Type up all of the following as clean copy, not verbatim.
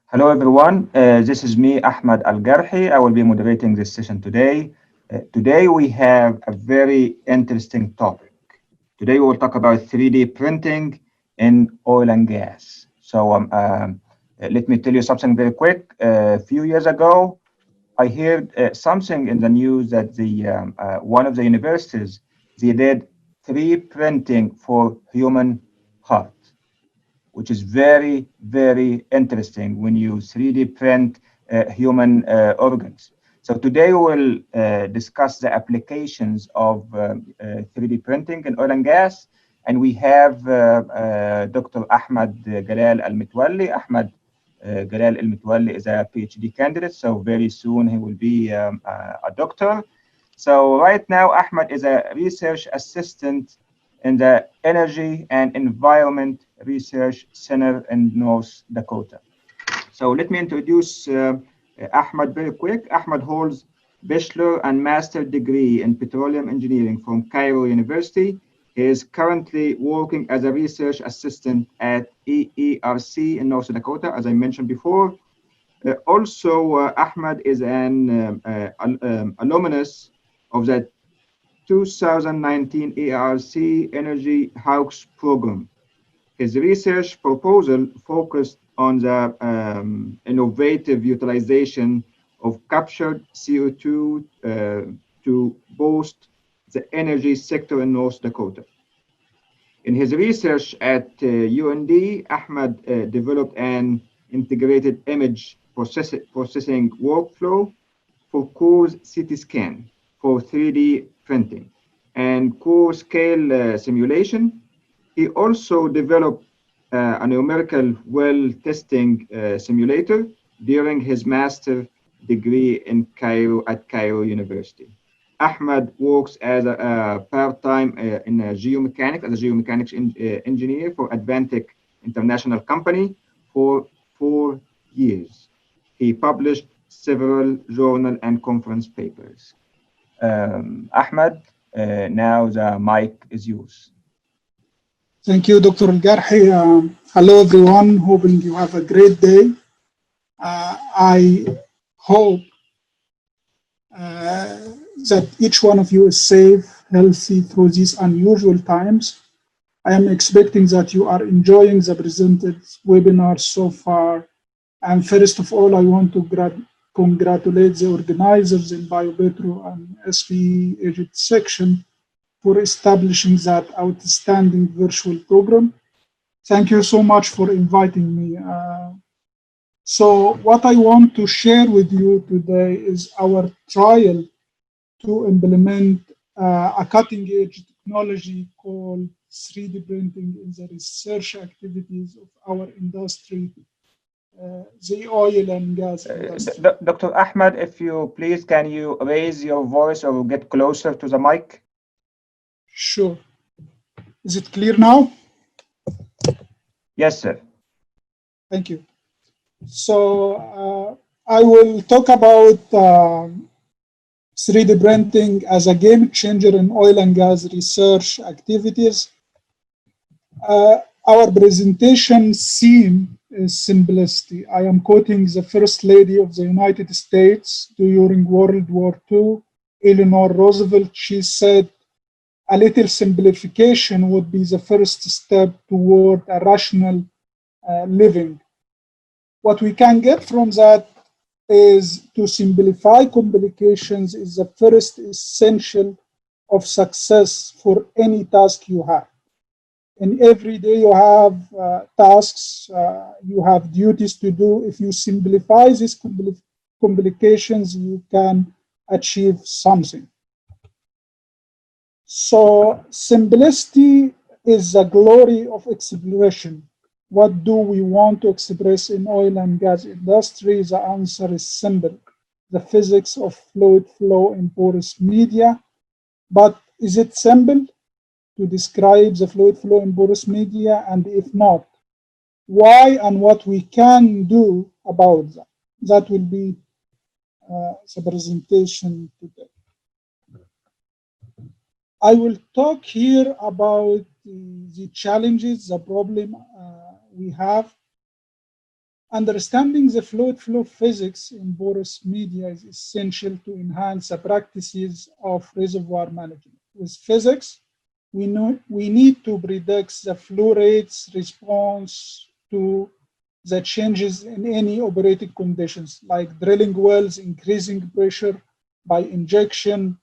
Hello everyone, this is me, Ahmed Al-Garhi. I will be moderating this session today. Today we have a very interesting topic. Today we will talk about 3D printing in oil and gas. So let me tell you something very quick. A few years ago, I heard something in the news that one of the universities, they did 3D printing for human heart, which is very, very interesting when you 3D print human organs. So today we'll discuss the applications of 3D printing in oil and gas. And we have Dr. Ahmed Galal Al-Mitwali. Ahmed Galal Al-Mitwali is a PhD candidate, so very soon he will be a doctor. So right now, Ahmed is a research assistant in the Energy and Environment Research Center in North Dakota. So let me introduce Ahmed very quick. Ahmed holds bachelor and master degree in petroleum engineering from Cairo University. He is currently working as a research assistant at EERC in North Dakota, as I mentioned before. Ahmed is an alumnus of the 2019 ERC Energy Hawks program. His research proposal focused on the innovative utilization of captured CO2 to boost the energy sector in North Dakota. In his research at UND, Ahmed developed an integrated image processing workflow for core CT scan for 3D printing and core scale simulation. He also developed a numerical well testing simulator during his master degree in Cairo at Cairo University. Ahmed works as a part-time in geomechanics as a geomechanics engineer for Advantic International Company for 4 years. He published several journal and conference papers. Ahmed, now the mic is yours. Thank you, Dr. Al-Garhi. Hello, everyone. Hoping you have a great day. I hope that each one of you is safe, healthy through these unusual times. I am expecting that you are enjoying the presented webinar so far. And first of all, I want to congratulate the organizers in BioPetro and SPE Egypt section for establishing that outstanding virtual program. Thank you so much for inviting me. So what I want to share with you today is our trial to implement a cutting-edge technology called 3D printing in the research activities of our industry, the oil and gas industry. Dr. Ahmed, if you please, can you raise your voice or get closer to the mic? Sure. Is it clear now? Yes, sir. Thank you. So I will talk about 3D printing as a game changer in oil and gas research activities. Our presentation theme is simplicity. I am quoting the First Lady of the United States during World War II, Eleanor Roosevelt. She said, "A little simplification would be the first step toward a rational living." What we can get from that is to simplify complications is the first essential of success for any task you have. And every day you have tasks, you have duties to do. If you simplify these complications, you can achieve something. So simplicity is the glory of exploration. What do we want to express in oil and gas industry? The answer is simple. The physics of fluid flow in porous media. But is it simple to describe the fluid flow in porous media? And if not, why and what we can do about that? That will be the presentation today. I will talk here about the challenges, the problem we have. Understanding the fluid flow physics in porous media is essential to enhance the practices of reservoir management. With physics, we need to predict the flow rate's response to the changes in any operating conditions, like drilling wells, increasing pressure by injection,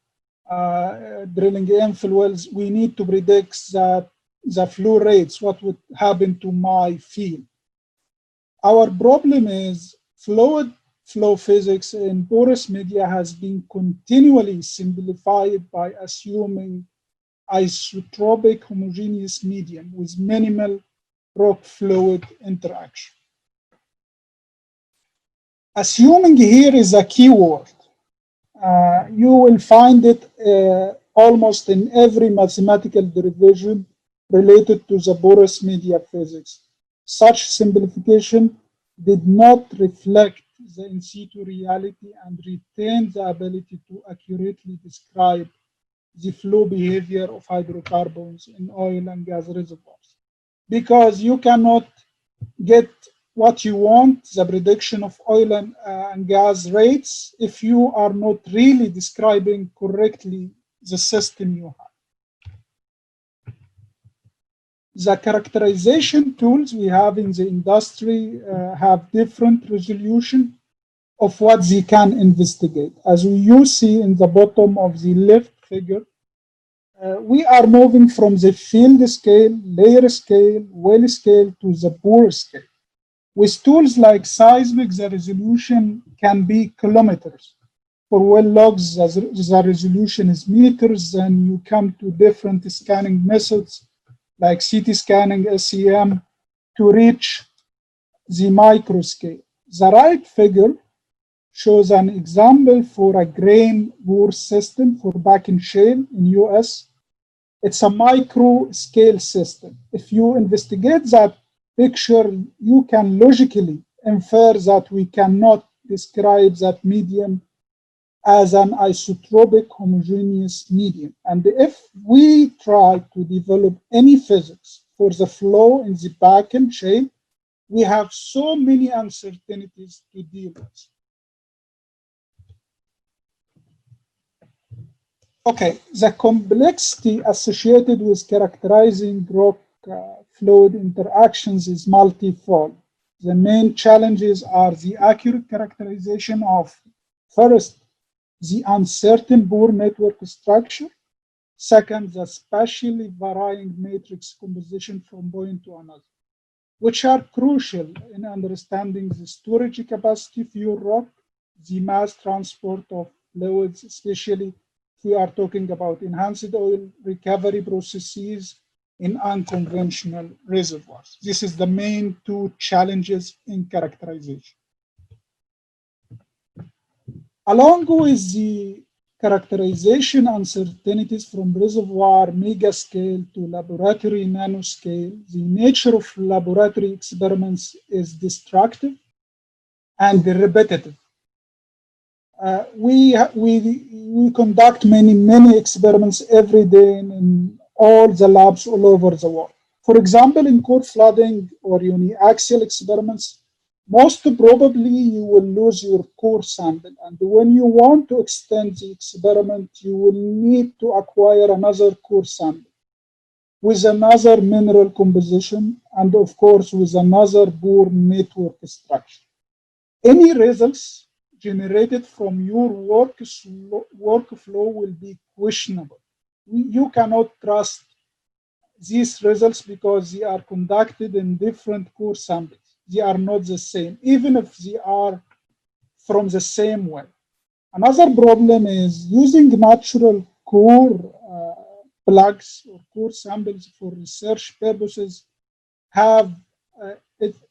drilling infill wells. We need to predict that the flow rates, what would happen to my field. Our problem is fluid flow physics in porous media has been continually simplified by assuming isotropic homogeneous medium with minimal rock-fluid interaction. Assuming here is a keyword. You will find it almost in every mathematical derivation related to the porous media physics. Such simplification did not reflect the in situ reality and retain the ability to accurately describe the flow behavior of hydrocarbons in oil and gas reservoirs. Because you cannot get what you want, the prediction of oil and gas rates, if you are not really describing correctly the system you have. The characterization tools we have in the industry have different resolution of what they can investigate. As you see in the bottom of the left figure, we are moving from the field scale, layer scale, well scale to the bore scale. With tools like seismic, the resolution can be kilometers. For well logs, the resolution is meters. Then you come to different scanning methods like CT scanning, SEM, to reach the micro scale. The right figure shows an example for a grain bore system for back in shale in US. It's a micro scale system. If you investigate that picture, you can logically infer that we cannot describe that medium as an isotropic homogeneous medium. And if we try to develop any physics for the flow in the back-end shale, we have so many uncertainties to deal with. Okay, the complexity associated with characterizing rock fluid interactions is multifold. The main challenges are the accurate characterization of, first, the uncertain bore network structure. Second, the spatially varying matrix composition from point to another, which are crucial in understanding the storage capacity of your rock, the mass transport of fluids, especially if we are talking about enhanced oil recovery processes in unconventional reservoirs. This is the main two challenges in characterization. Along with the characterization uncertainties from reservoir megascale to laboratory nanoscale, the nature of laboratory experiments is destructive and repetitive. We conduct many experiments every day in all the labs all over the world. For example, in Coreflooding or uniaxial experiments, most probably you will lose your core sample. And when you want to extend the experiment, you will need to acquire another core sample with another mineral composition and of course with another bore network structure. Any results generated from your workflow will be questionable. You cannot trust these results because they are conducted in different core samples. They are not the same, even if they are from the same well. Another problem is using natural core plugs or core samples for research purposes have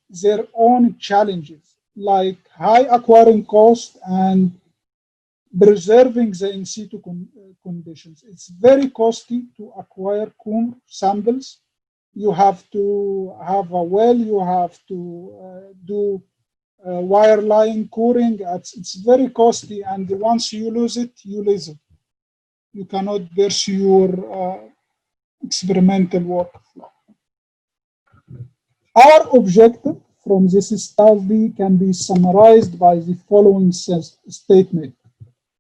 their own challenges, like high acquiring cost and preserving the in situ conditions. It's very costly to acquire core samples. You have to have a well, you have to do wireline coring. It's very costly, and once you lose it, you lose it. You cannot pursue your experimental workflow. Our objective from this study can be summarized by the following statement.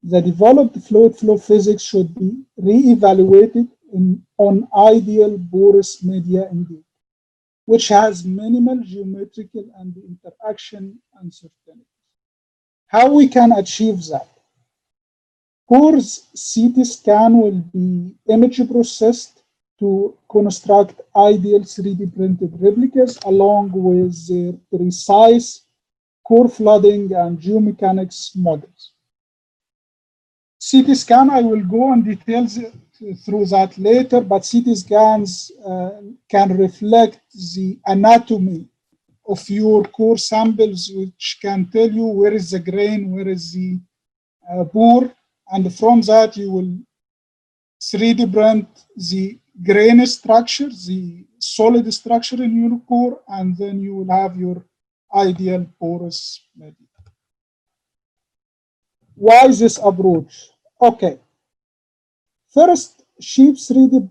The developed fluid flow physics should be re-evaluated on ideal porous media indeed, which has minimal geometrical and interaction uncertainty. How we can achieve that? Core's CT scan will be image processed to construct ideal 3D printed replicas along with their precise Coreflooding and geomechanics models. CT scan, I will go on details through that later, but CT scans can reflect the anatomy of your core samples, which can tell you where is the grain, where is the pore, and from that you will 3D print the grain structure, the solid structure in your core, and then you will have your ideal porous media. Why this approach? Okay. First, cheap 3D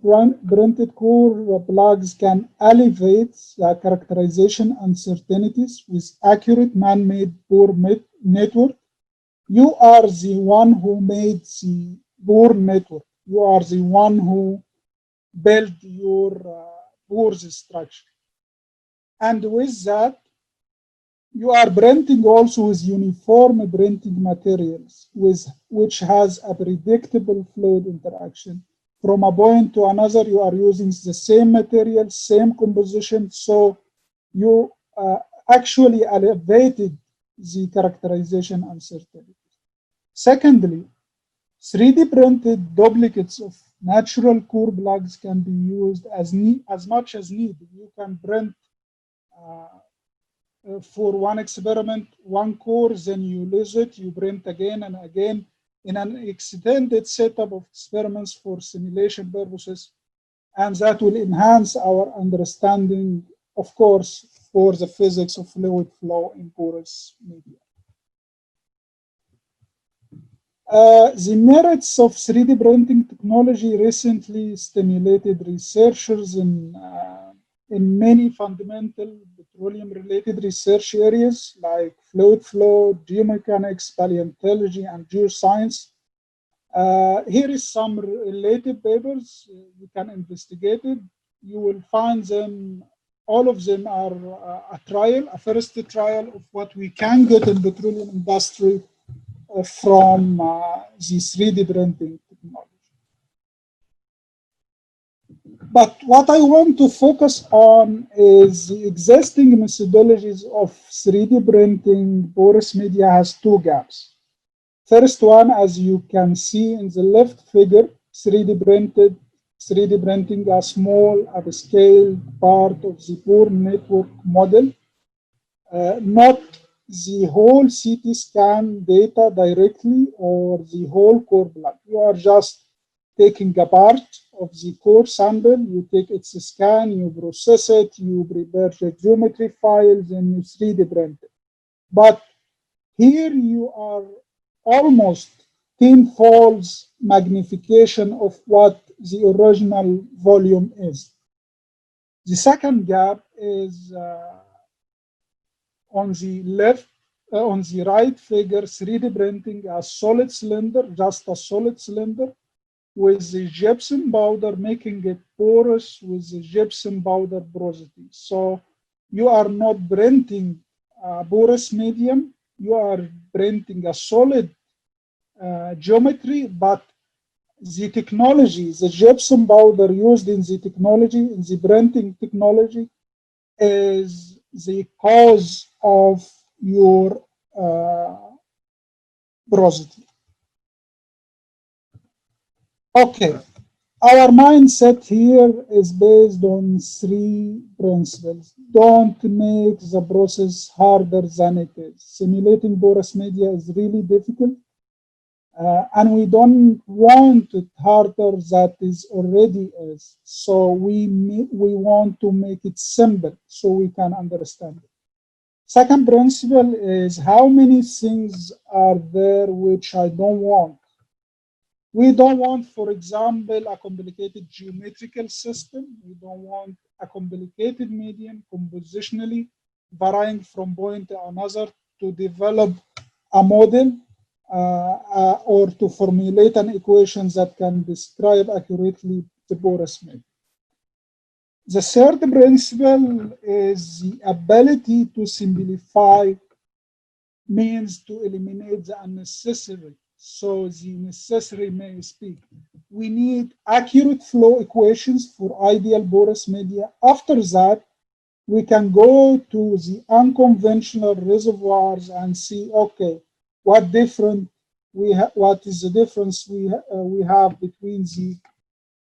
printed core plugs can elevate the characterization uncertainties with accurate man-made pore network. You are the one who made the pore network. You are the one who built your pores structure. And with that, you are printing also with uniform printing materials, which has a predictable fluid interaction. From a point to another, you are using the same material, same composition, so you actually elevated the characterization uncertainty. Secondly, 3D printed duplicates of natural core plugs can be used as much as needed. You can print for one experiment, one core, then you lose it, you print again and again in an extended setup of experiments for simulation purposes. And that will enhance our understanding, of course, for the physics of fluid flow in porous media. The merits of 3D printing technology recently stimulated researchers in many fundamental petroleum-related research areas like fluid flow, geomechanics, paleontology, and geoscience. Here is some related papers you can investigate it. You will find them, all of them are a first trial of what we can get in petroleum industry from the 3D printing technology. But what I want to focus on is the existing methodologies of 3D printing porous media has two gaps. First one, as you can see in the left figure, 3D printing a small upscale part of the pore network model, not the whole CT scan data directly or the whole core plug. You are just taking a part of the core sample, you take its scan, you process it, you prepare the geometry files, and you 3D print it. But here you are almost tenfold magnification of what the original volume is. The second gap is on the left, on the right figure, 3D printing a solid cylinder, just a solid cylinder, with the gypsum powder, making it porous with the gypsum powder porosity. So you are not printing a porous medium, you are printing a solid geometry, but the technology, the gypsum powder used in the technology, in the printing technology, is the cause of your porosity. Okay, our mindset here is based on three principles. Don't make the process harder than it is. Simulating porous media is really difficult, and we don't want it harder than it already is. So we want to make it simple so we can understand it. Second principle is how many things are there which I don't want. We don't want, for example, a complicated geometrical system. We don't want a complicated medium compositionally. varying from point to another to develop a model or to formulate an equation that can describe accurately the porous medium. The third principle is the ability to simplify means to eliminate the unnecessary, so the necessary may speak. We need accurate flow equations for ideal porous media. After that, we can go to the unconventional reservoirs and see, okay, what is the difference we have between the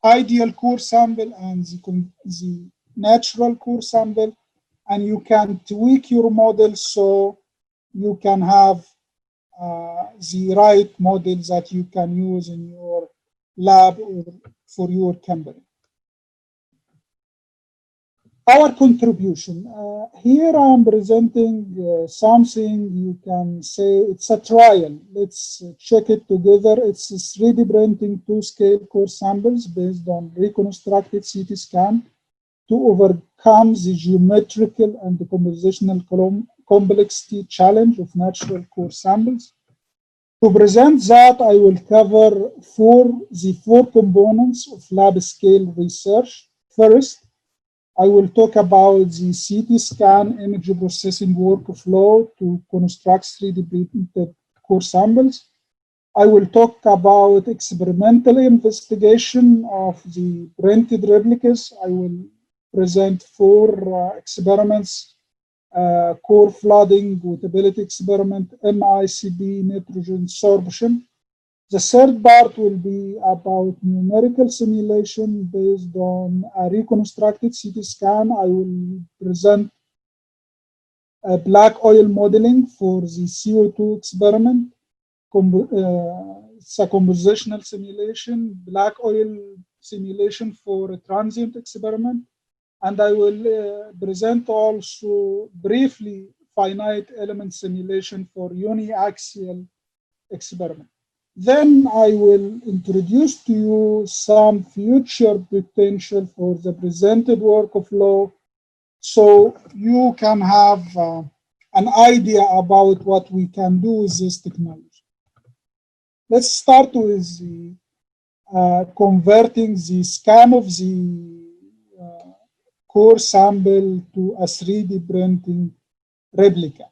ideal core sample and the natural core sample, and you can tweak your model so you can have the right model that you can use in your lab or for your company. Our contribution. Here I'm presenting something you can say it's a trial. Let's check it together. It's 3D printing 2-scale core samples based on reconstructed CT scan to overcome the geometrical and the compositional complexity challenge of natural core samples. To present that, I will cover the four components of lab scale research. First, I will talk about the CT scan image processing workflow to construct 3D printed core samples. I will talk about experimental investigation of the printed replicas. I will present 4 experiments: Coreflooding, Wettability experiment, MICP, nitrogen sorption. The third part will be about numerical simulation based on a reconstructed CT scan. I will present black oil modeling for the CO2 experiment. It's a compositional simulation, black oil simulation for a transient experiment. And I will present also briefly finite element simulation for uniaxial experiment. Then I will introduce to you some future potential for the presented workflow so you can have an idea about what we can do with this technology. Let's start with the converting the scan of the core sample to a 3D printing replica.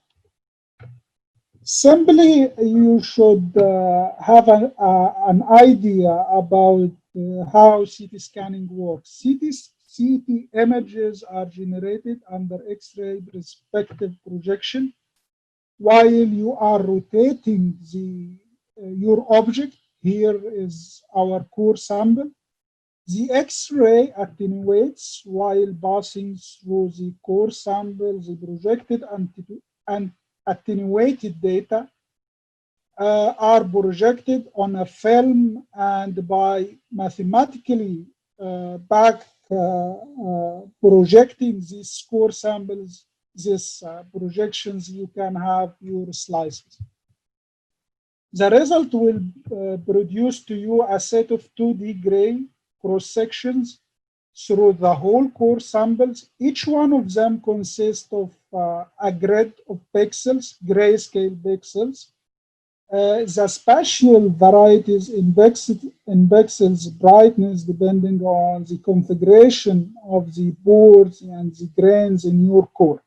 Simply, you should have an idea about how CT scanning works. CT images are generated under X-ray perspective projection while you are rotating your object. Here is our core sample. The X-ray attenuates while passing through the core sample. The projected and attenuated data are projected on a film, and by mathematically projecting these core samples, these projections, you can have your slices. The result will produce to you a set of 2D gray cross sections through the whole core samples. Each one of them consists of a grid of pixels, grayscale pixels. The spatial varieties in pixels brightness depending on the configuration of the boards and the grains in your core.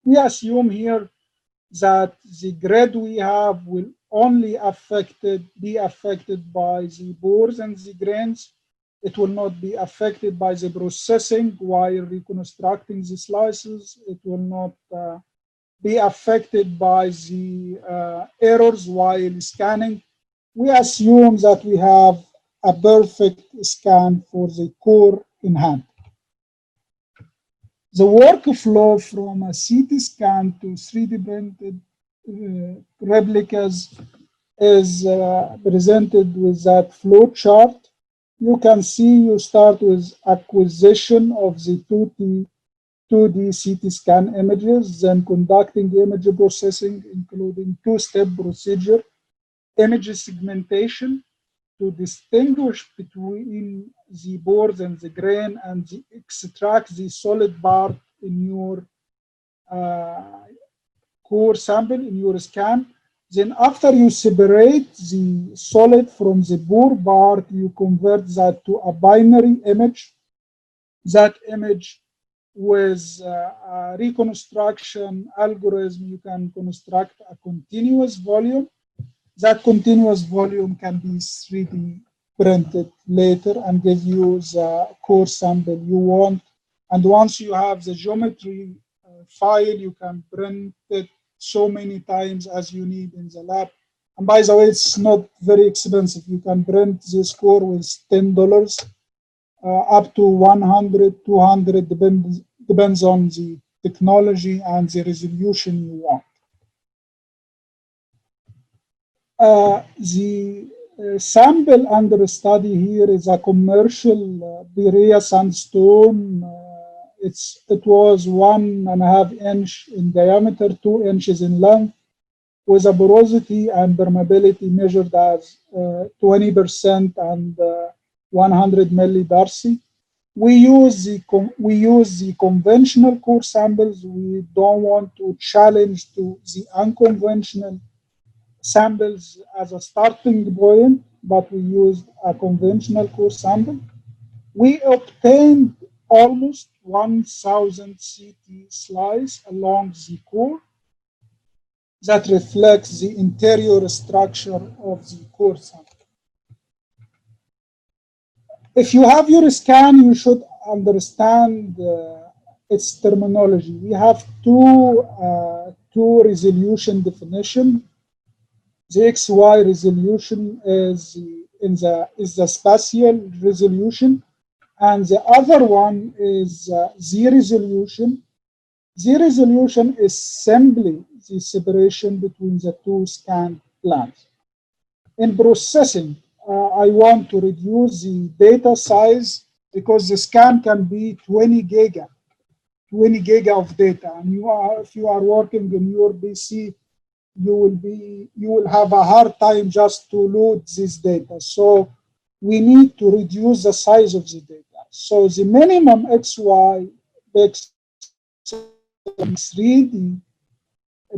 We assume here that the grid we have will only be affected by the boards and the grains. It will not be affected by the processing while reconstructing the slices. It will not be affected by the errors while scanning. We assume that we have a perfect scan for the core in hand. The workflow from a CT scan to 3D printed replicas is presented with that flow chart. You can see you start with acquisition of the 2D CT scan images, then conducting image processing, including 2-step procedure, image segmentation to distinguish between the boards and the grain, and extract the solid part in your core sample in your scan. Then after you separate the solid from the poor part, you convert that to a binary image. That image with a reconstruction algorithm, you can construct a continuous volume. That continuous volume can be 3D printed later and give you the core sample you want. And once you have the geometry file, you can print it so many times as you need in the lab. And by the way, it's not very expensive. You can print this core with $10 up to 100, 200, depends on the technology and the resolution you want. The sample under study here is a commercial Berea sandstone. It was 1.5 inch in diameter, 2 inches in length, with a porosity and permeability measured as 20% and 100 millidarcy. We use the conventional core samples. We don't want to challenge to the unconventional samples as a starting point, but we used a conventional core sample. We obtained almost 1,000 CT slices along the core that reflects the interior structure of the core sample. If you have your scan, you should understand its terminology. We have two resolution definition. The XY resolution is the spatial resolution, and the other one is Z resolution. Z resolution is simply the separation between the two scan planes. In processing, I want to reduce the data size because the scan can be 20 giga of data, and if you are working in your PC, you will have a hard time just to load this data. So we need to reduce the size of the data. So the minimum XY pixel 3D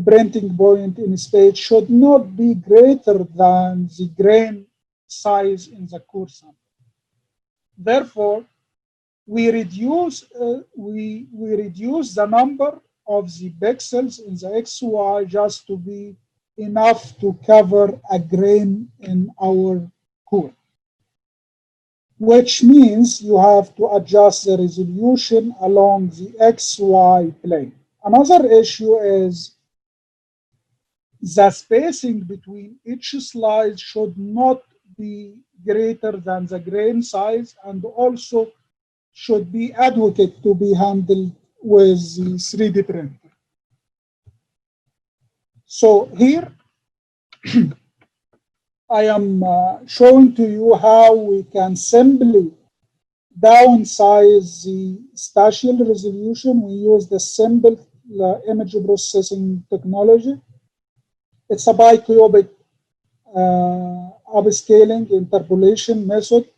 printing point in space should not be greater than the grain size in the core sample. Therefore, we reduce the number of the pixels in the XY just to be enough to cover a grain in our core, which means you have to adjust the resolution along the XY plane. Another issue is the spacing between each slide should not be greater than the grain size, and also should be adequate to be handled with the 3D printer. So here I am showing to you how we can simply downsize the spatial resolution. We use the simple image processing technology. It's a bicubic upscaling interpolation method.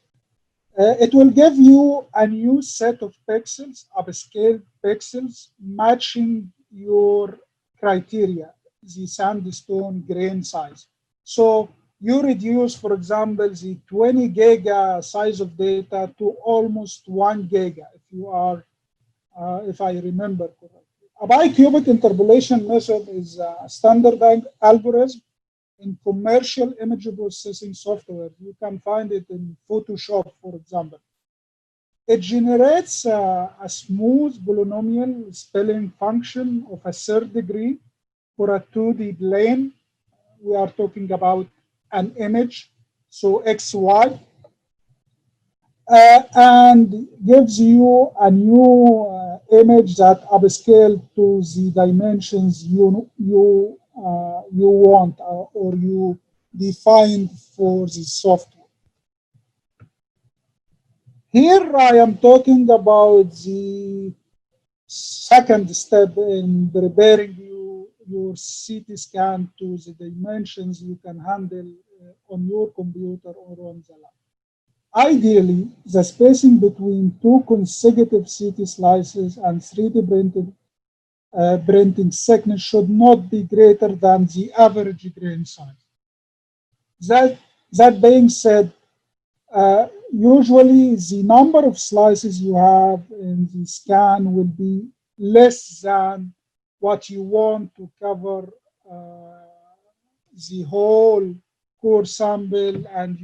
It will give you a new set of pixels, upscaled pixels, matching your criteria, the sandstone grain size. So you reduce, for example, the 20 giga size of data to almost 1 giga, if I remember correctly. A bicubic interpolation method is a standard algorithm in commercial image processing software. You can find it in Photoshop, for example. It generates a smooth polynomial spelling function of a third degree for a 2D plane. We are talking about an image, so XY, and gives you a new image that upscale to the dimensions you want or you define for the software. Here I am talking about the second step in preparing your CT scan to the dimensions you can handle on your computer or on the lab. Ideally, the spacing between two consecutive CT slices and 3D printed printing thickness should not be greater than the average grain size. That being said, usually the number of slices you have in the scan will be less than what you want to cover the whole core sample, and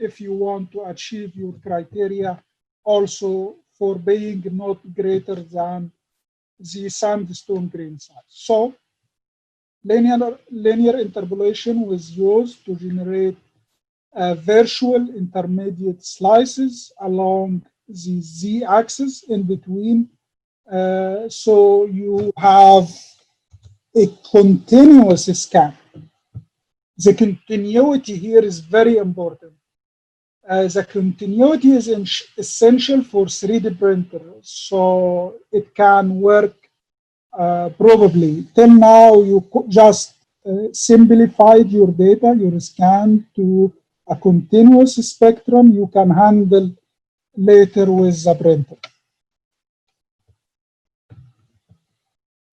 if you want to achieve your criteria also for being not greater than the sandstone grain size. So linear interpolation was used to generate virtual intermediate slices along the z-axis in between. So you have a continuous scan. The continuity here is very important. The continuity is essential for 3D printers, so it can work probably. Till now, you just simplified your data, your scan to a continuous spectrum you can handle later with the printer.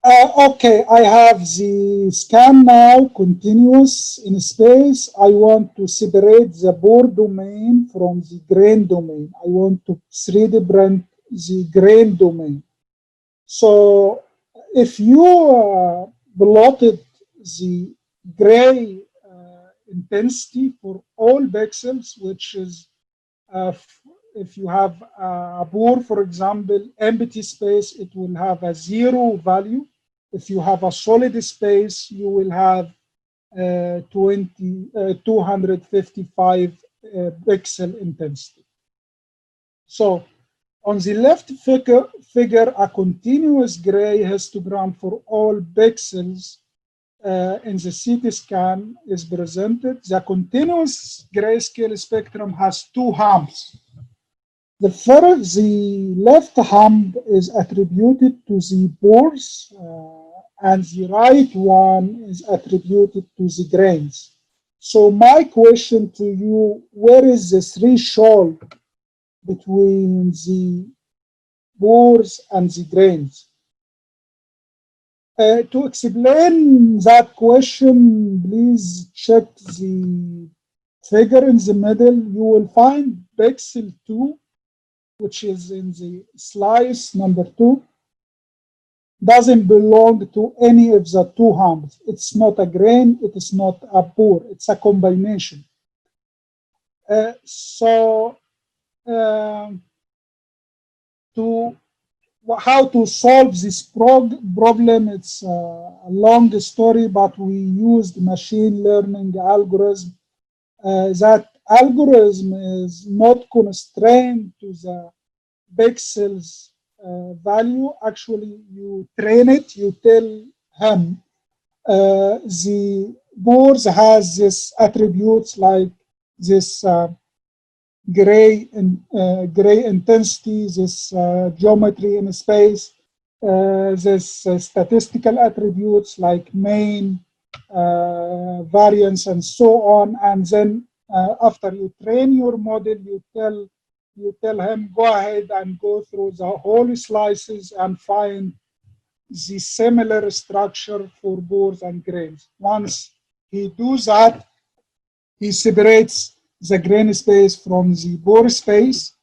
Okay, I have the scan now continuous in space. I want to separate the bore domain from the grain domain. I want to 3D print the grain domain. So if you plotted the gray intensity for all pixels, which is if you have a bore, for example, empty space, it will have a 0 value. If you have a solid space, you will have 255 pixel intensity. So on the left figure, a continuous gray histogram for all pixels in the CT scan is presented. The continuous grayscale spectrum has two humps. The left hump is attributed to the pores, and the right one is attributed to the grains. So my question to you, where is the threshold between the pores and the grains? To explain that question, please check the figure in the middle. You will find pixel 2, which is in the slice number 2, doesn't belong to any of the two humps. It's not a grain, it is not a pore, it's a combination. How to solve this problem, it's a long story, but we used machine learning algorithm. That algorithm is not constrained to the pixels value. Actually, you train it, you tell him the pores has this attributes like this gray intensity, this geometry in space, this statistical attributes like mean, variance, and so on. And then after you train your model, you tell him go ahead and go through the whole slices and find the similar structure for pores and grains. Once he does that, he separates the grain space from the pore space,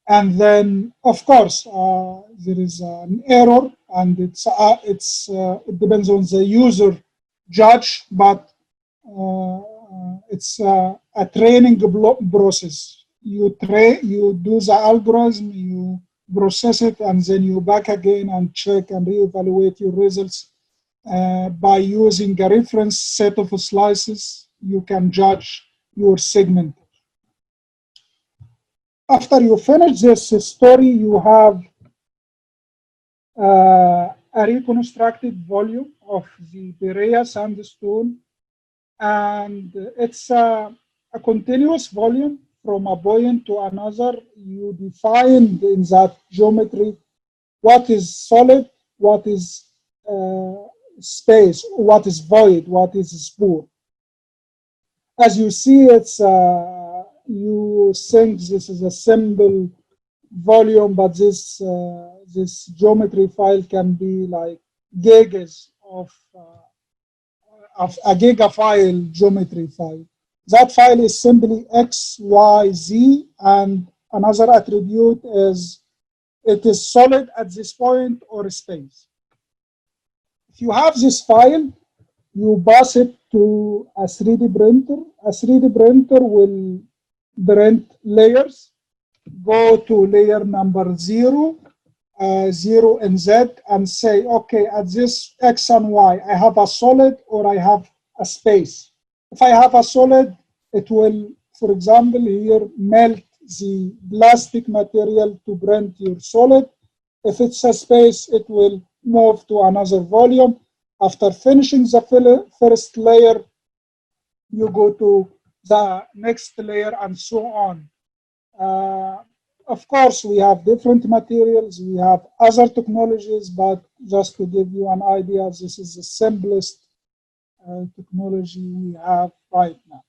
and then of course there is an error, and it depends on the user judge, but it's a training process. You do the algorithm, you process it, and then you back again and check and reevaluate your results. By using a reference set of slices, you can judge your segment. After you finish this story, you have a reconstructed volume of the Berea sandstone, and it's a continuous volume from a point to another. You define in that geometry what is solid, what is space, what is void, what is spore. As you see, it's you think this is a simple volume, but this geometry file can be like gigas of a giga file geometry file. That file is simply X, Y, Z, and another attribute is it is solid at this point or space. If you have this file, you pass it to a 3D printer. A 3D printer will print layers, go to layer number 0, 0 and Z, and say, okay, at this X and Y, I have a solid or I have a space. If I have a solid, it will, for example, here melt the plastic material to print your solid. If it's a space, it will move to another volume. After finishing the first layer, you go to the next layer and so on. Of course, we have different materials, we have other technologies, but just to give you an idea, this is the simplest technology we have right now.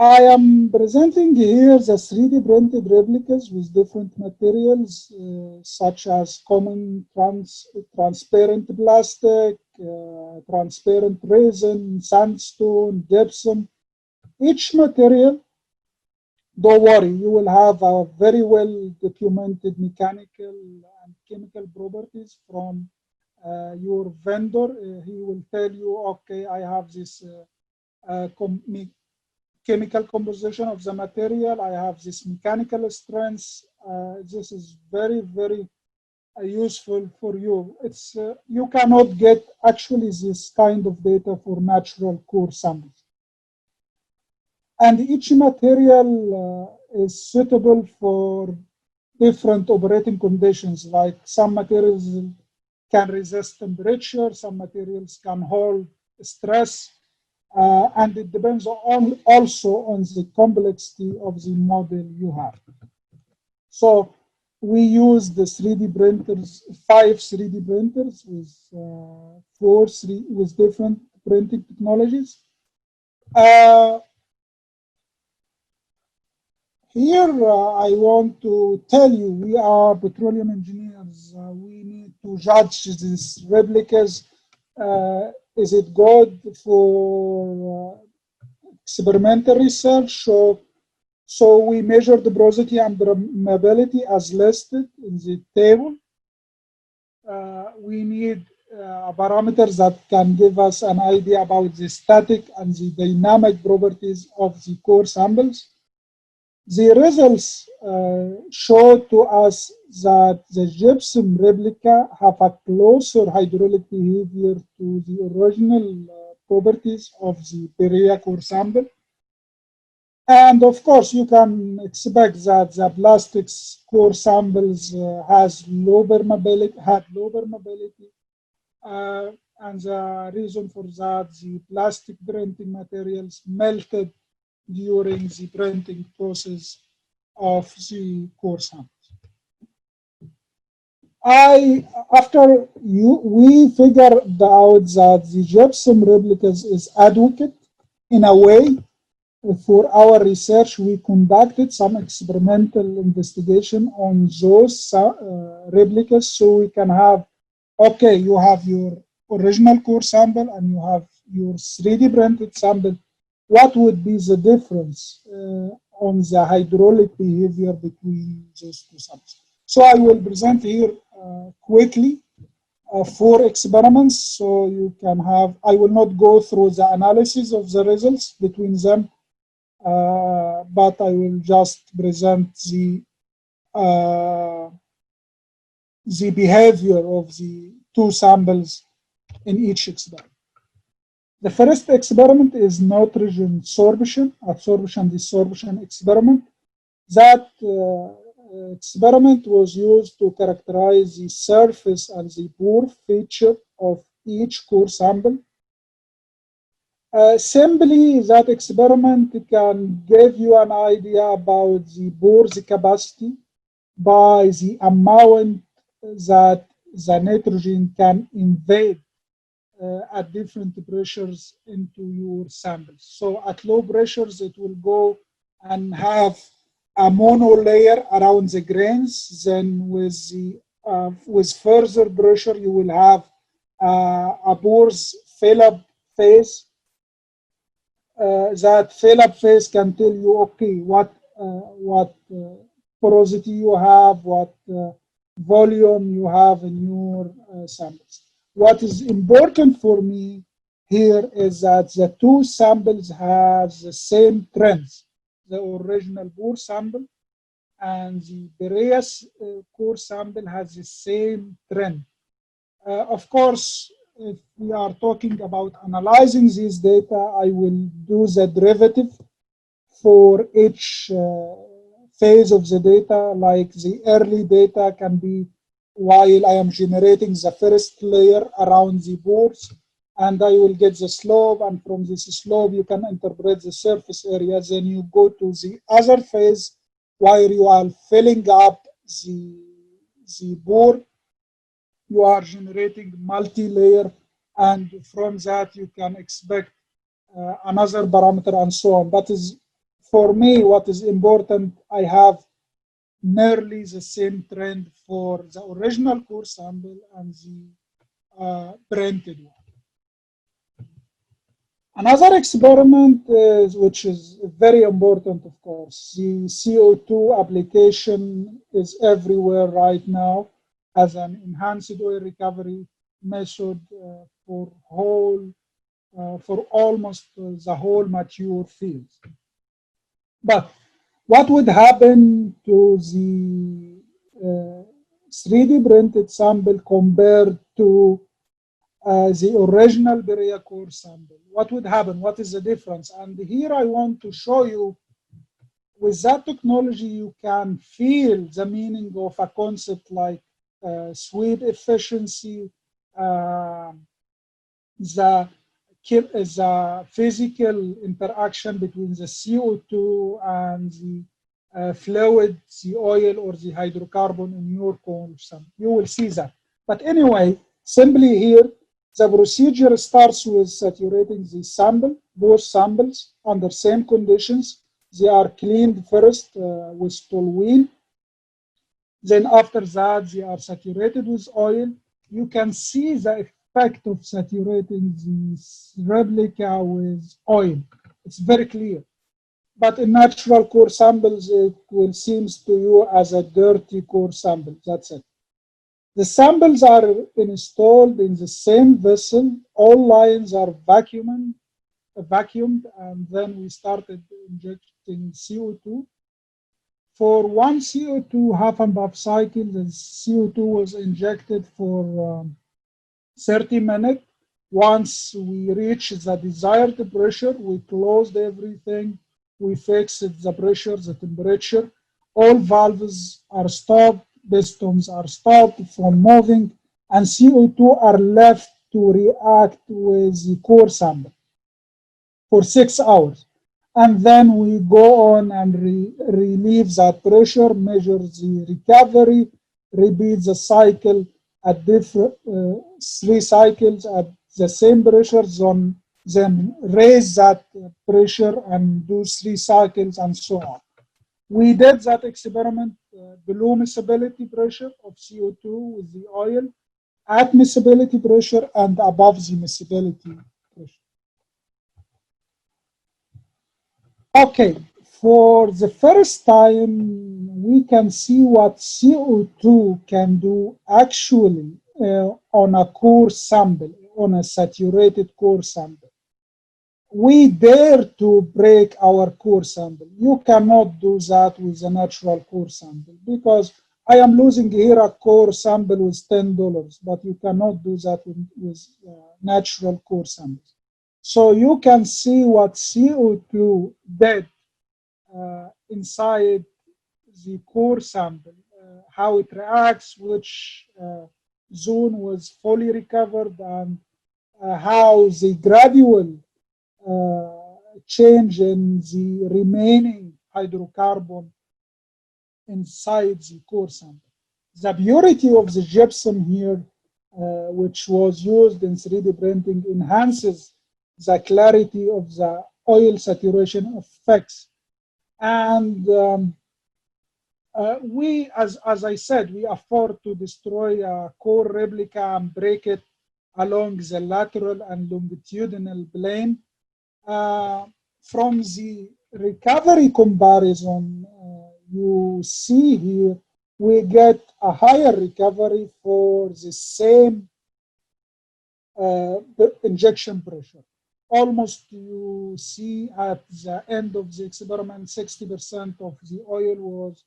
I am presenting here the 3D printed replicas with different materials, such as common transparent plastic, transparent resin, sandstone, gypsum. Each material, don't worry, you will have a very well documented mechanical and chemical properties from your vendor. He will tell you, okay, I have this chemical composition of the material, I have this mechanical strength. This is very, very useful for you. It's you cannot get actually this kind of data for natural core samples. And each material is suitable for different operating conditions, like some materials can resist temperature, some materials can hold stress, and it depends on also on the complexity of the model you have. So we use the 3D printers, 5 3D printers with with different printing technologies. Here, I want to tell you, we are petroleum engineers. We need to judge these replicas. Is it good for experimental research? So we measure the porosity and permeability as listed in the table. We need parameters that can give us an idea about the static and the dynamic properties of the core samples. The results show to us that the gypsum replica have a closer hydraulic behavior to the original properties of the Perea core sample. And of course, you can expect that the plastics core samples had low permeability, and the reason for that, the plastic printing materials melted during the printing process of the core samples. We figured out that the gypsum replicas is adequate in a way. For our research, we conducted some experimental investigation on those replicas, so we can have, okay, you have your original core sample and you have your 3D printed sample. What would be the difference on the hydraulic behavior between those two samples? So I will present here quickly 4 experiments, so you can have, I will not go through the analysis of the results between them, but I will just present the behavior of the 2 samples in each experiment. The first experiment is nitrogen adsorption, desorption experiment. That experiment was used to characterize the surface and the pore feature of each core sample. Simply, that experiment can give you an idea about the pore's capacity by the amount that the nitrogen can invade at different pressures into your samples. So at low pressures, it will go and have a mono layer around the grains. Then with the with further pressure, you will have a pores fill-up phase. That fill-up phase can tell you, okay, what porosity you have, what volume you have in your samples. What is important for me here is that the two samples have the same trends. The original pore sample and the Porous core sample has the same trend. Of course, if we are talking about analyzing these data, I will do the derivative for each phase of the data, like the early data can be while I am generating the first layer around the pores, and I will get the slope, and from this slope you can interpret the surface area. Then you go to the other phase where you are filling up the pore. You are generating multi-layer, and from that you can expect another parameter and so on. But for me, what is important, I have nearly the same trend for the original core sample and the printed one. Another experiment, which is very important, of course, the CO2 application is everywhere right now as an enhanced oil recovery method for almost the whole mature fields. But what would happen to the 3D printed sample compared to the original Berea core sample? What would happen? What is the difference? And here I want to show you, with that technology, you can feel the meaning of a concept like sweep efficiency, the physical interaction between the CO2 and the fluid, the oil or the hydrocarbon in your core sample. You will see that. But anyway, simply here, the procedure starts with saturating the sample, both samples, under same conditions. They are cleaned first with toluene. Then after that, they are saturated with oil. You can see the effect of saturating this replica with oil. It's very clear. But in natural core samples, it will seem to you as a dirty core sample. That's it. The samples are installed in the same vessel. All lines are vacuumed, and then we started injecting CO2. For one CO2 half and half cycle, the CO2 was injected for 30 minutes. Once we reached the desired pressure, we closed everything. We fixed the pressure, the temperature. All valves are stopped. Pistons are stopped from moving, and CO2 are left to react with the core sample for 6 hours. And then we go on and relieve that pressure, measure the recovery, repeat the cycle at different 3 cycles at the same pressure, then raise that pressure and do 3 cycles and so on. We did that experiment below miscibility pressure of CO2 with the oil, at miscibility pressure, and above the miscibility pressure. Okay, for the first time, we can see what CO2 can do actually on a core sample, on a saturated core sample. We dare to break our core sample. You cannot do that with a natural core sample, because I am losing here a core sample with $10, but you cannot do that with natural core samples. So you can see what CO2 did inside the core sample, how it reacts, which zone was fully recovered, and how the gradual change in the remaining hydrocarbon inside the core sample. The purity of the gypsum here, which was used in 3D printing, enhances the clarity of the oil saturation effects. And As I said, we afford to destroy a core replica and break it along the lateral and longitudinal plane. From the recovery comparison, you see here, we get a higher recovery for the same injection pressure. Almost you see at the end of the experiment, 60% of the oil was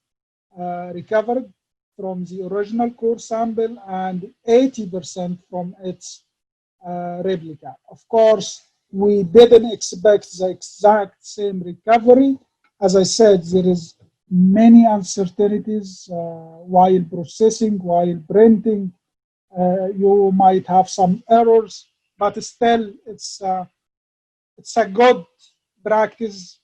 recovered from the original core sample and 80% from its replica. Of course, we didn't expect the exact same recovery. As I said, there is many uncertainties while processing, while printing. You might have some errors, but still it's a good practice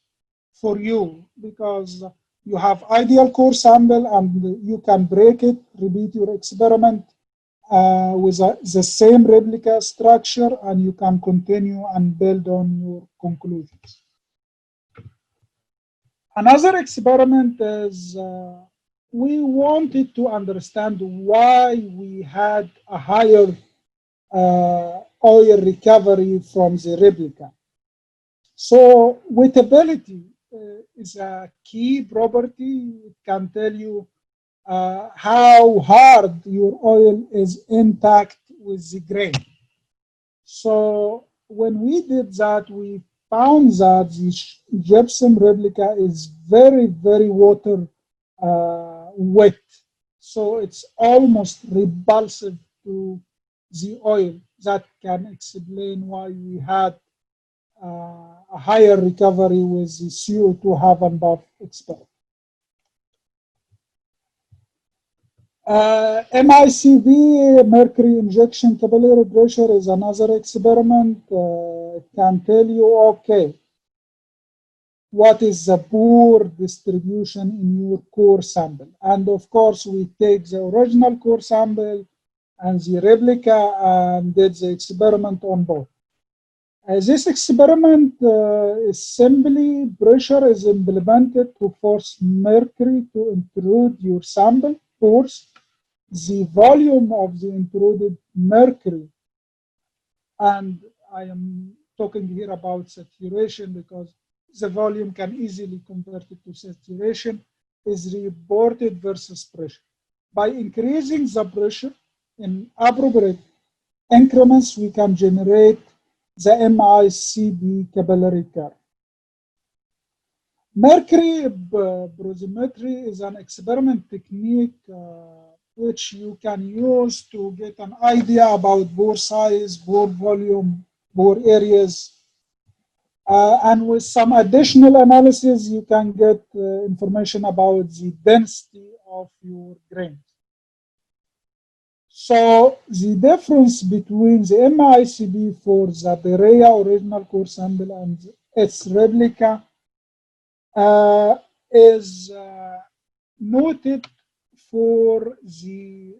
for you because you have ideal core sample and you can break it, repeat your experiment with the same replica structure, and you can continue and build on your conclusions. Another experiment is we wanted to understand why we had a higher oil recovery from the replica. So wettability is a key property. It can tell you how hard your oil is intact with the grain. So when we did that, we found that the gypsum replica is very, very water wet. So it's almost repulsive to the oil. That can explain why we had a higher recovery with the CO2 half and half experiment. MICP, mercury injection capillary pressure, is another experiment. It can tell you, okay, what is the pore distribution in your core sample. And of course, we take the original core sample and the replica and did the experiment on both. This experiment is simply pressure is implemented to force mercury to intrude your sample pores. The volume of the intruded mercury, and I am talking here about saturation because the volume can easily convert it to saturation, is reported versus pressure. By increasing the pressure in appropriate increments, we can generate the MICP capillary curve. Mercury porosimetry is an experiment technique which you can use to get an idea about pore size, pore volume, pore areas. And with some additional analysis, you can get information about the density of your grains. So the difference between the MICP for the Berea original core sample and its replica is noted for the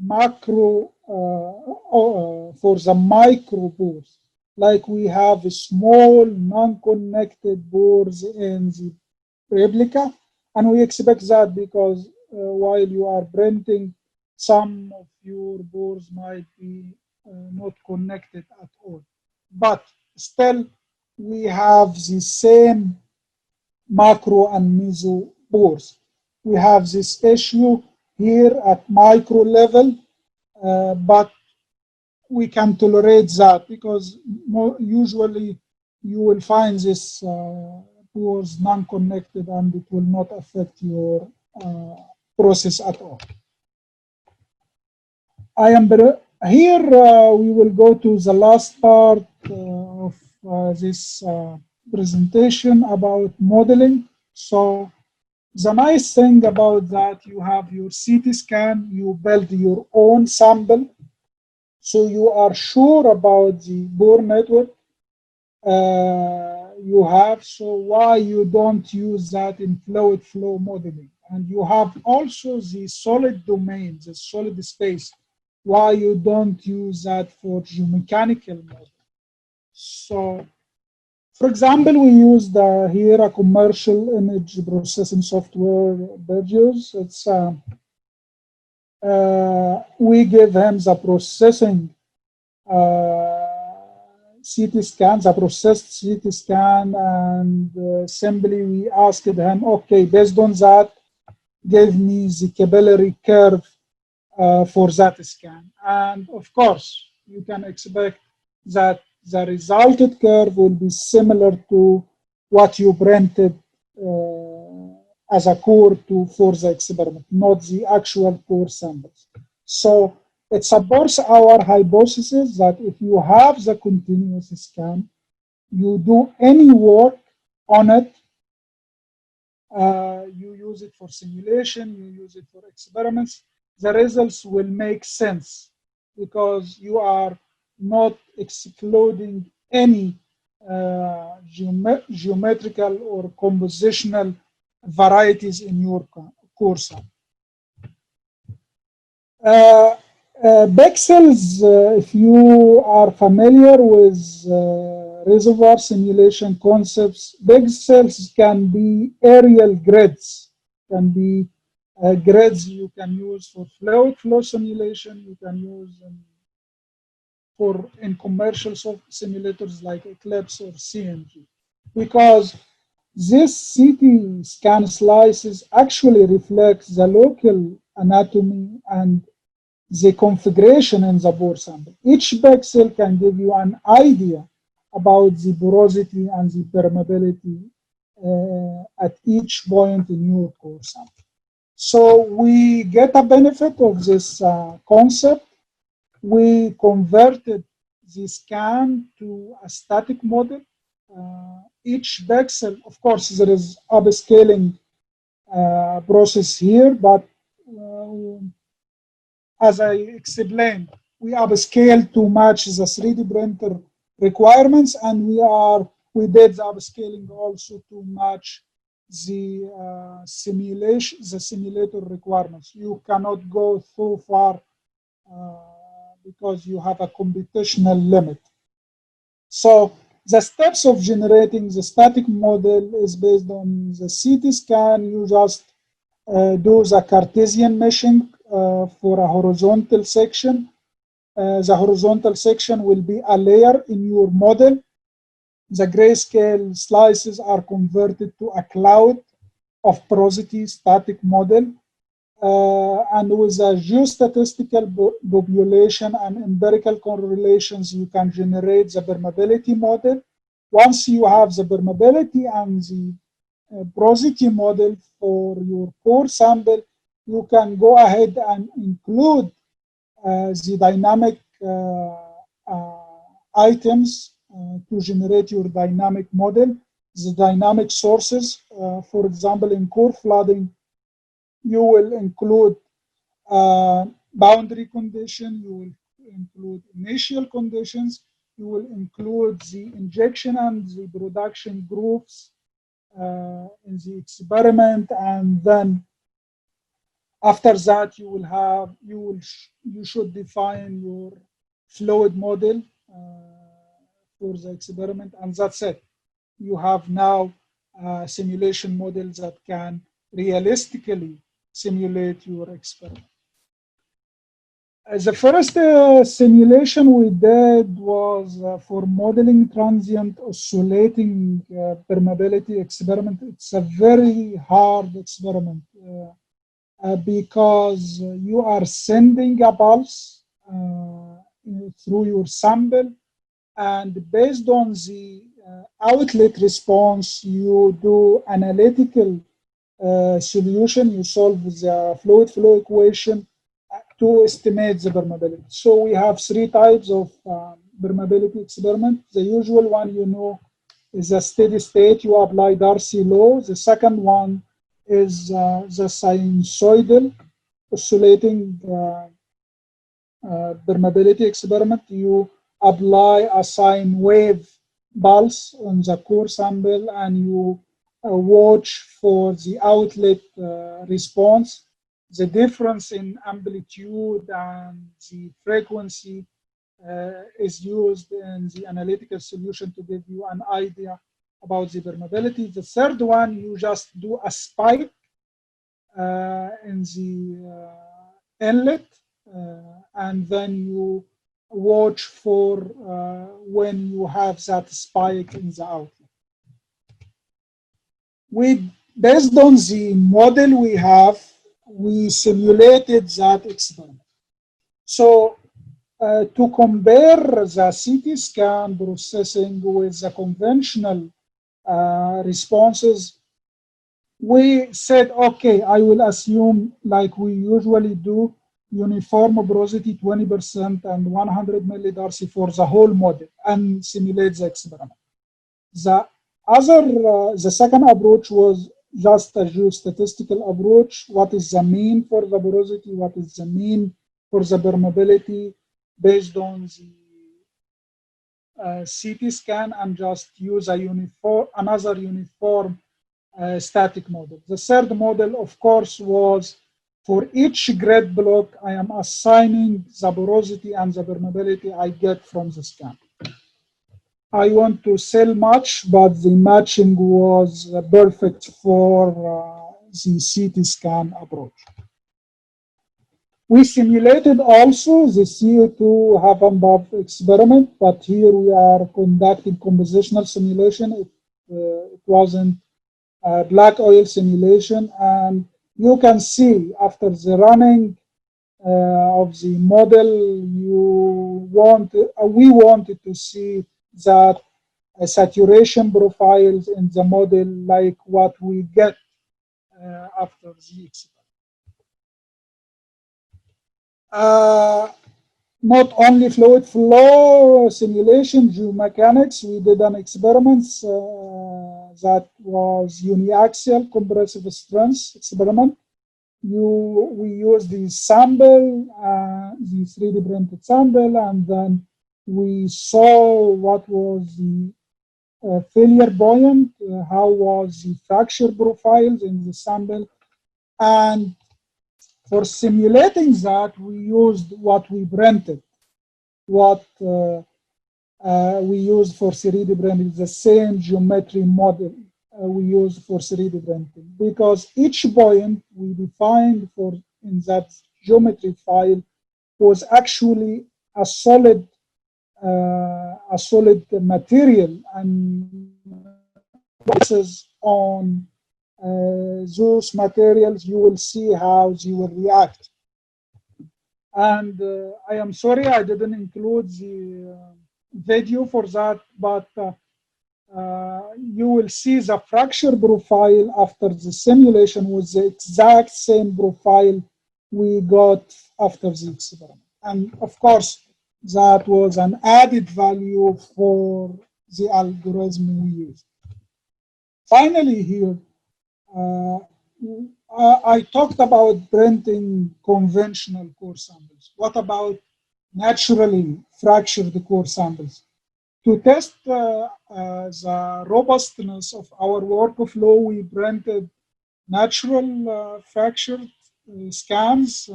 macro, for the micro pores. Like we have small non-connected pores in the replica, and we expect that because while you are printing, some of your pores might be not connected at all. But still, we have the same macro and meso pores. We have this issue here at micro level, but we can tolerate that because usually you will find this pores non-connected and it will not affect your process at all. Here we will go to the last part of this presentation about modeling. So the nice thing about that, you have your CT scan, you build your own sample, so you are sure about the pore network you have. So why you don't use that in fluid flow modeling? And you have also the solid domain, the solid space. Why you don't use that for geomechanical modeling? So For example, we used here a commercial image processing software, Bergios. It's we give him the processing CT scans, a processed CT scan, and simply we asked him, okay, based on that, give me the capillary curve for that scan. And of course, you can expect that the resulted curve will be similar to what you printed as a core for the experiment, not the actual core samples. So it supports our hypothesis that if you have the continuous scan, you do any work on it, you use it for simulation, you use it for experiments, the results will make sense because you are not excluding any geometrical or compositional varieties in your core sample. Pixels, if you are familiar with reservoir simulation concepts, pixels can be aerial grids, can be grids you can use for fluid flow simulation, you can use in commercial simulators like Eclipse or CMG, because this CT scan slices actually reflects the local anatomy and the configuration in the pore sample. Each pixel can give you an idea about the porosity and the permeability at each point in your core sample. So we get a benefit of this concept. We converted the scan to a static model. Each pixel, of course, there is upscaling process here, but as I explained, we upscale to match the 3D printer requirements, and we did the upscaling also to match the simulator requirements. You cannot go so far because you have a computational limit. So the steps of generating the static model is based on the CT scan. You just do the Cartesian meshing for a horizontal section. The horizontal section will be a layer in your model. The grayscale slices are converted to a cloud of porosity static model. And with a geostatistical population and empirical correlations, you can generate the permeability model. Once you have the permeability and the porosity model for your core sample, you can go ahead and include the dynamic items to generate your dynamic model. The dynamic sources, for example, in Coreflooding, you will include boundary condition, you will include initial conditions, you will include the injection and the production groups in the experiment, and then after that you should define your fluid model for the experiment, and that's it. You have now a simulation model that can realistically simulate your experiment. The first simulation we did was for modeling transient oscillating permeability experiment. It's a very hard experiment because you are sending a pulse through your sample, and based on the outlet response, you do analytical solution. You solve the fluid flow equation to estimate the permeability. So we have three types of permeability experiment. The usual one, you know, is a steady state. You apply Darcy law. The second one is the sinusoidal oscillating permeability experiment. You apply a sine wave pulse on the core sample, and you watch for the outlet response. The difference in amplitude and the frequency is used in the analytical solution to give you an idea about the permeability. The third one, you just do a spike in the inlet, and then you watch for when you have that spike in the outlet. Based on the model we have, we simulated that experiment. So to compare the CT scan processing with the conventional responses, we said, okay, I will assume, like we usually do, uniform porosity 20% and 100 millidarcy for the whole model and simulate the experiment. The second approach was just a geostatistical approach. What is the mean for the porosity? What is the mean for the permeability based on the CT scan, and just use another uniform static model. The third model, of course, was for each grid block, I am assigning the porosity and the permeability I get from the scan. I want to sell much, but the matching was perfect for the CT scan approach. We simulated also the CO2 Huff-n experiment, but here we are conducting compositional simulation. It wasn't black oil simulation, and you can see after the running of the model, we wanted to see that saturation profiles in the model like what we get after the experiment. Not only fluid flow simulation, geomechanics, we did an experiment that was uniaxial compressive strength experiment. We used the sample, the 3D printed sample, and then we saw what was the failure buoyant, how was the fracture profiles in the sample, and for simulating that, we used what we printed. What we used for 3D printing, the same geometry model we used for 3D printing, because each point we defined in that geometry file was actually a solid material, and basis on those materials, you will see how they will react. And I am sorry I didn't include the video for that, but you will see the fracture profile after the simulation was the exact same profile we got after the experiment. And of course, that was an added value for the algorithm we used. Finally here, I talked about printing conventional core samples. What about naturally fractured core samples? To test the robustness of our workflow, we printed natural fractured scans.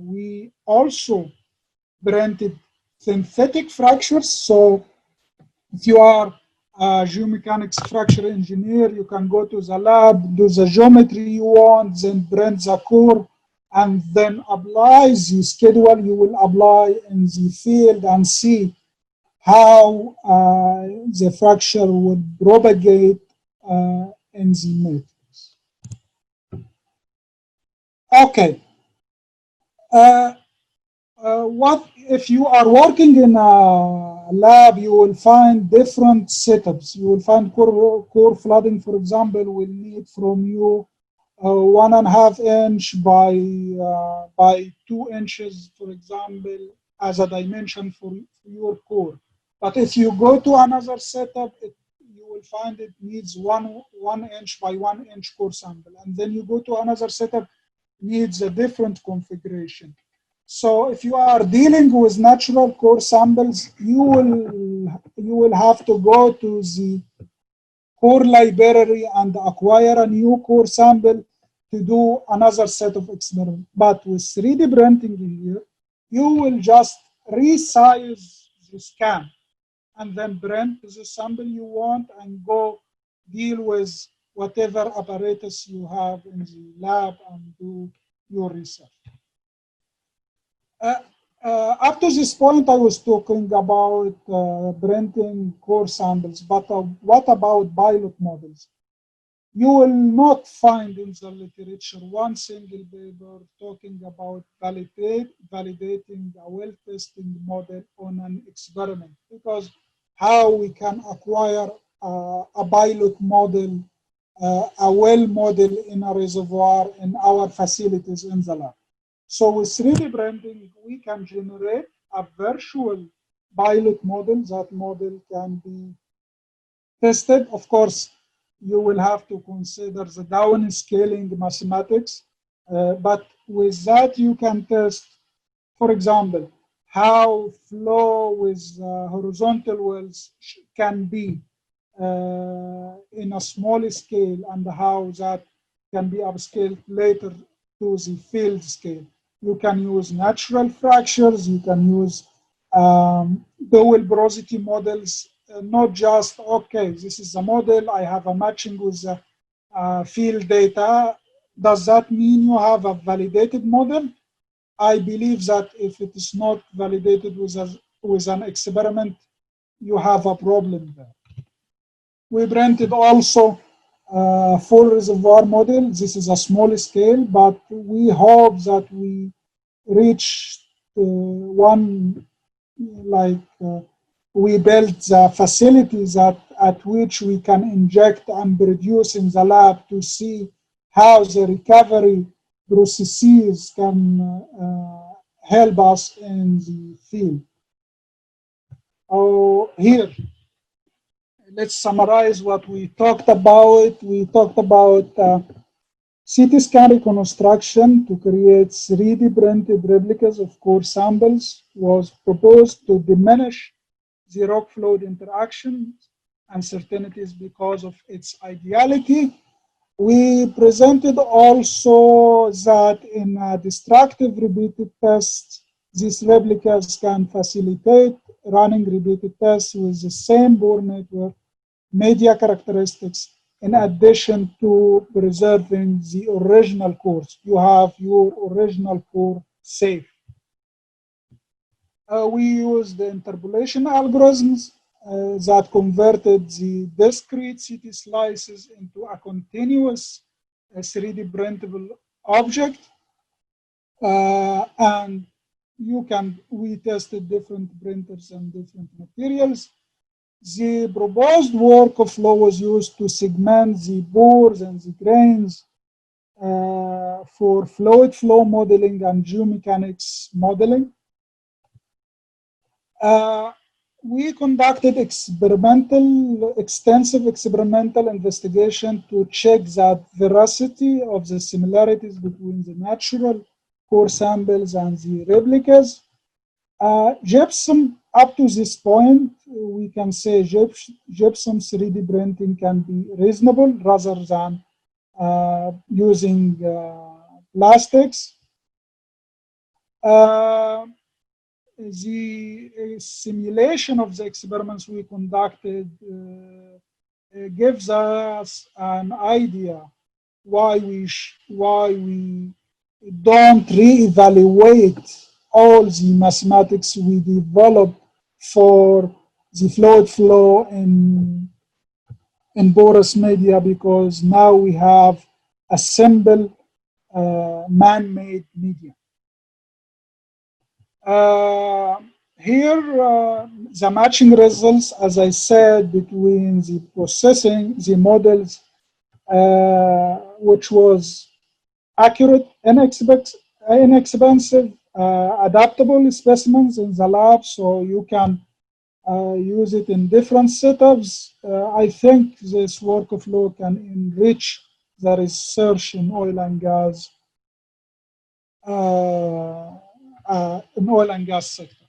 We also printed synthetic fractures. So if you are a geomechanics fracture engineer, you can go to the lab, do the geometry you want, then print the core, and then apply the schedule you will apply in the field and see how the fracture would propagate in the matrix. Okay. What if you are working in a lab, you will find different setups. You will find Coreflooding, for example, will need from you 1.5 inch by 2 inches, for example, as a dimension for your core. But if you go to another setup, you will find it needs 1 inch by 1 inch core sample. And then you go to another setup, needs a different configuration. So if you are dealing with natural core samples, you will have to go to the core library and acquire a new core sample to do another set of experiments. But with 3D printing here, you will just resize to scan and then print the sample you want and go deal with whatever apparatus you have in the lab and do your research. Up to this point, I was talking about printing core samples, but what about pilot models? You will not find in the literature one single paper talking about validating a well-tested model on an experiment, because how we can acquire a pilot model, a well model in a reservoir in our facilities in the lab. So with 3D printing, we can generate a virtual pilot model. That model can be tested. Of course, you will have to consider the downscaling mathematics, but with that you can test, for example, how flow with horizontal wells can be in a small scale and how that can be upscaled later to the field scale. You can use natural fractures, you can use dual porosity models, not just, okay, this is the model, I have a matching with the field data. Does that mean you have a validated model? I believe that if it is not validated with an experiment, you have a problem there. We printed also full reservoir model. This is a small scale, but we hope that we reach one, like we built the facilities at which we can inject and produce in the lab to see how the recovery processes can help us in the field. Here, let's summarize what we talked about. We talked about CT scan reconstruction to create 3D printed replicas of core samples was proposed to diminish the rock fluid interactions uncertainties because of its ideality. We presented also that in destructive repeated tests, these replicas can facilitate running repeated tests with the same bore network media characteristics, in addition to preserving the original cores. You have your original core safe. We used the interpolation algorithms that converted the discrete CT slices into a continuous 3D printable object. And we tested different printers and different materials. The proposed workflow was used to segment the bores and the grains for fluid flow modeling and geomechanics modeling. We conducted extensive experimental investigation to check the veracity of the similarities between the natural core samples and the replicas. Gypsum, up to this point, we can say gypsum 3D printing can be reasonable rather than using plastics. The simulation of the experiments we conducted gives us an idea why we don't reevaluate all the mathematics we developed for the fluid flow in porous media, because now we have a simple man-made media. Here, the matching results, as I said, between the processing, the models, which was accurate, inexpensive, adaptable specimens in the lab, so you can use it in different setups. I think this workflow can enrich the research in oil and gas. Sector.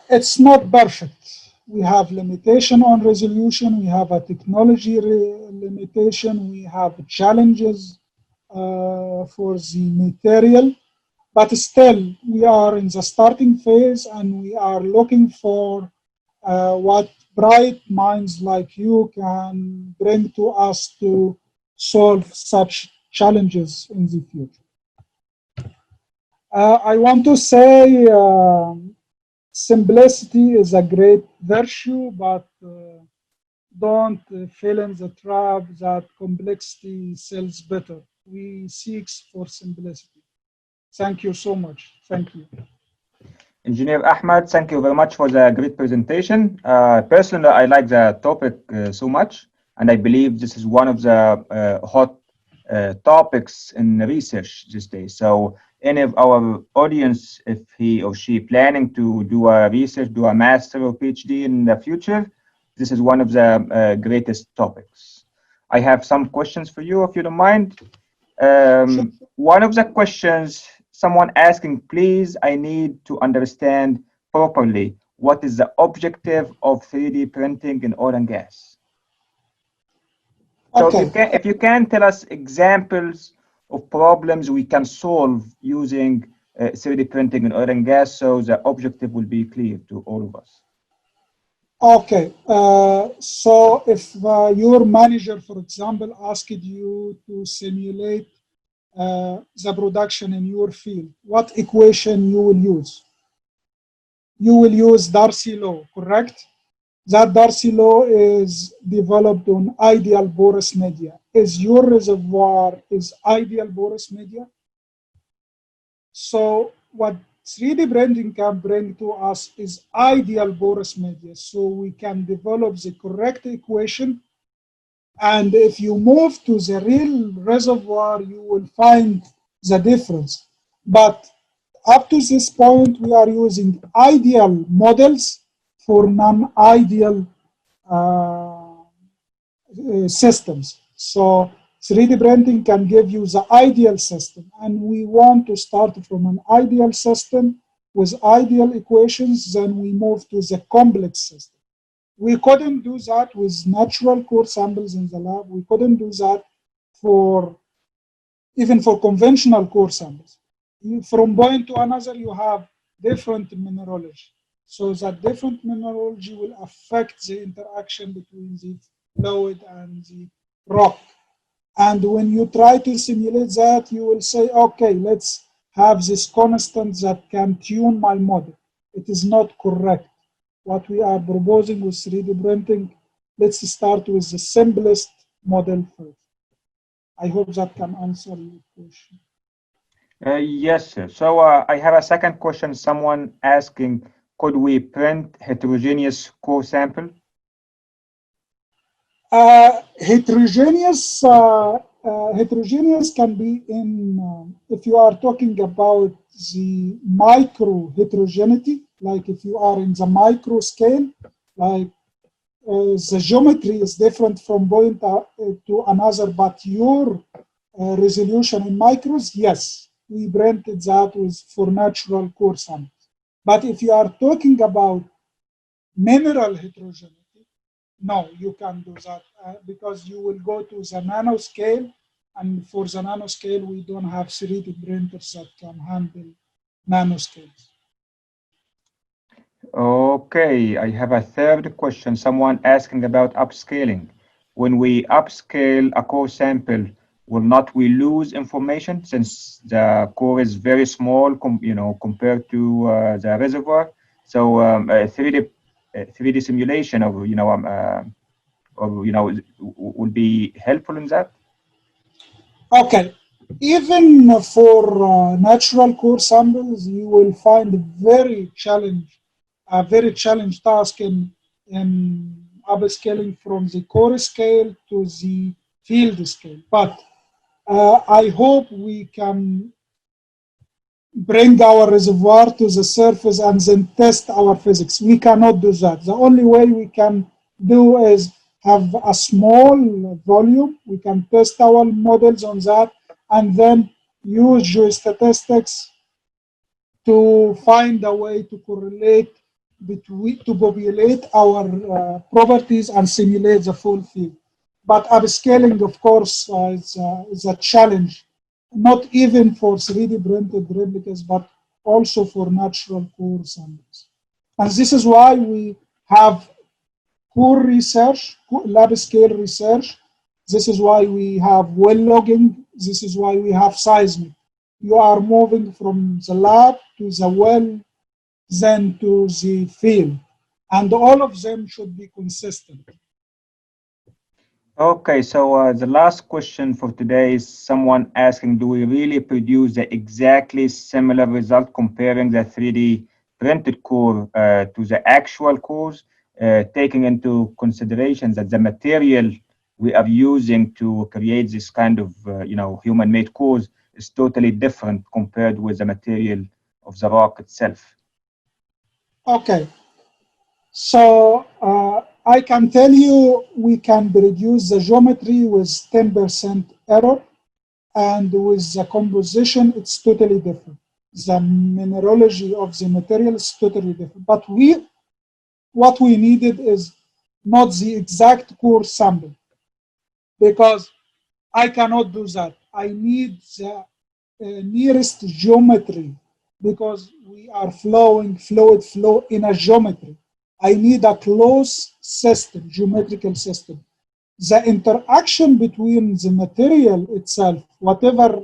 It's not perfect. We have limitation on resolution. We have a technology limitation. We have challenges for the material. but still we are in the starting phase, and we are looking for what bright minds like you can bring to us to solve such challenges in the future. I want to say simplicity is a great virtue, but don't fall in the trap that complexity sells better. We seek for simplicity. Thank you so much. Thank you. Engineer Ahmed, thank you very much for the great presentation. Personally, I like the topic so much, and I believe this is one of the hot topics in research these days. So any of our audience, if he or she planning to do a research, do a master or PhD in the future, this is one of the greatest topics. I have some questions for you, if you don't mind. One of the questions, someone asking, please, I need to understand properly what is the objective of 3D printing in oil and gas. So if you can tell us examples of problems we can solve using 3D printing in oil and gas, so the objective will be clear to all of us. Okay, so if your manager, for example, asked you to simulate the production in your field, what equation you will use? You will use Darcy law, correct? That Darcy law is developed on ideal porous media. Is your reservoir is ideal porous media? So what 3D printing can bring to us is ideal porous media. So we can develop the correct equation. And if you move to the real reservoir, you will find the difference. But up to this point, we are using ideal models for non-ideal systems. So 3D printing can give you the ideal system, and we want to start from an ideal system with ideal equations, then we move to the complex system. We couldn't do that with natural core samples in the lab. We couldn't do that even for conventional core samples. From point to another, you have different mineralogy. So that different mineralogy will affect the interaction between the fluid and the rock. And when you try to simulate that, you will say, okay, let's have this constant that can tune my model. It is not correct. What we are proposing with 3D printing, let's start with the simplest model first. I hope that can answer your question. Yes, sir. So I have a second question. Someone asking, could we print heterogeneous core sample? Heterogeneous can be in, if you are talking about the micro heterogeneity, like if you are in the micro scale, like the geometry is different from point to another, but your resolution in micros, yes, we printed that for natural core samples. But if you are talking about mineral heterogeneity, no, you can't do that because you will go to the nanoscale, and for the nanoscale, we don't have 3D printers that can handle nanoscales. Okay, I have a third question. Someone asking about upscaling. When we upscale a core sample, will not we lose information since the core is very small, compared to the reservoir? So 3D simulation of will be helpful in that. Okay, even for natural core samples, you will find a very challenging task in upscaling from the core scale to the field scale. But I hope we can bring our reservoir to the surface and then test our physics. We cannot do that. The only way we can do is have a small volume. We can test our models on that and then use geostatistics to find a way to correlate to populate our properties and simulate the full field. But upscaling, of course, is a challenge not even for 3D printed replicas, but also for natural core samples. And this is why we have core research, lab scale research. This is why we have well logging. This is why we have seismic. You are moving from the lab to the well, then to the field. And all of them should be consistent. Okay, so the last question for today is someone asking, do we really produce the exactly similar result comparing the 3D printed core to the actual cores, taking into consideration that the material we are using to create this kind of, human-made cores is totally different compared with the material of the rock itself? Okay, so I can tell you we can reduce the geometry with 10% error, and with the composition, it's totally different. The mineralogy of the material is totally different. But what we needed is not the exact core sample, because I cannot do that. I need the nearest geometry, because we are fluid flow in a geometry. I need a closed system, geometrical system. The interaction between the material itself, whatever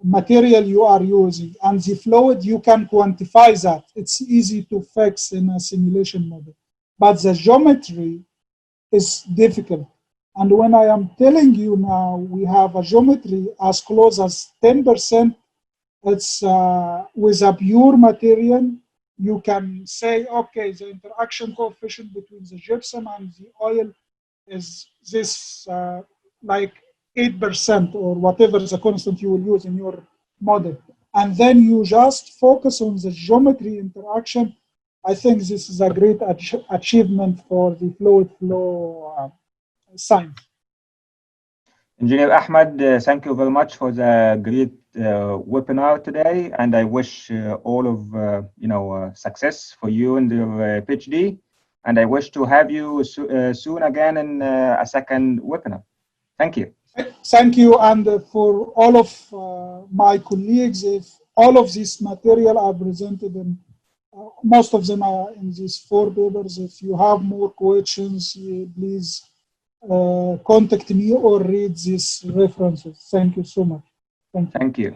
material you are using, and the fluid, you can quantify that. It's easy to fix in a simulation model. But the geometry is difficult. And when I am telling you now, we have a geometry as close as 10%, it's with a pure material, you can say, okay, the interaction coefficient between the gypsum and the oil is this like 8% or whatever the constant you will use in your model. And then you just focus on the geometry interaction. I think this is a great achievement for the fluid flow science. Engineer Ahmed, thank you very much for the great webinar today, and I wish all of success for you in your PhD. And I wish to have you soon again in a second webinar. Thank you. Thank you, and for all of my colleagues, if all of this material are presented in, most of them are in these 4 papers. If you have more questions, please contact me or read these references. Thank you so much. Thank you.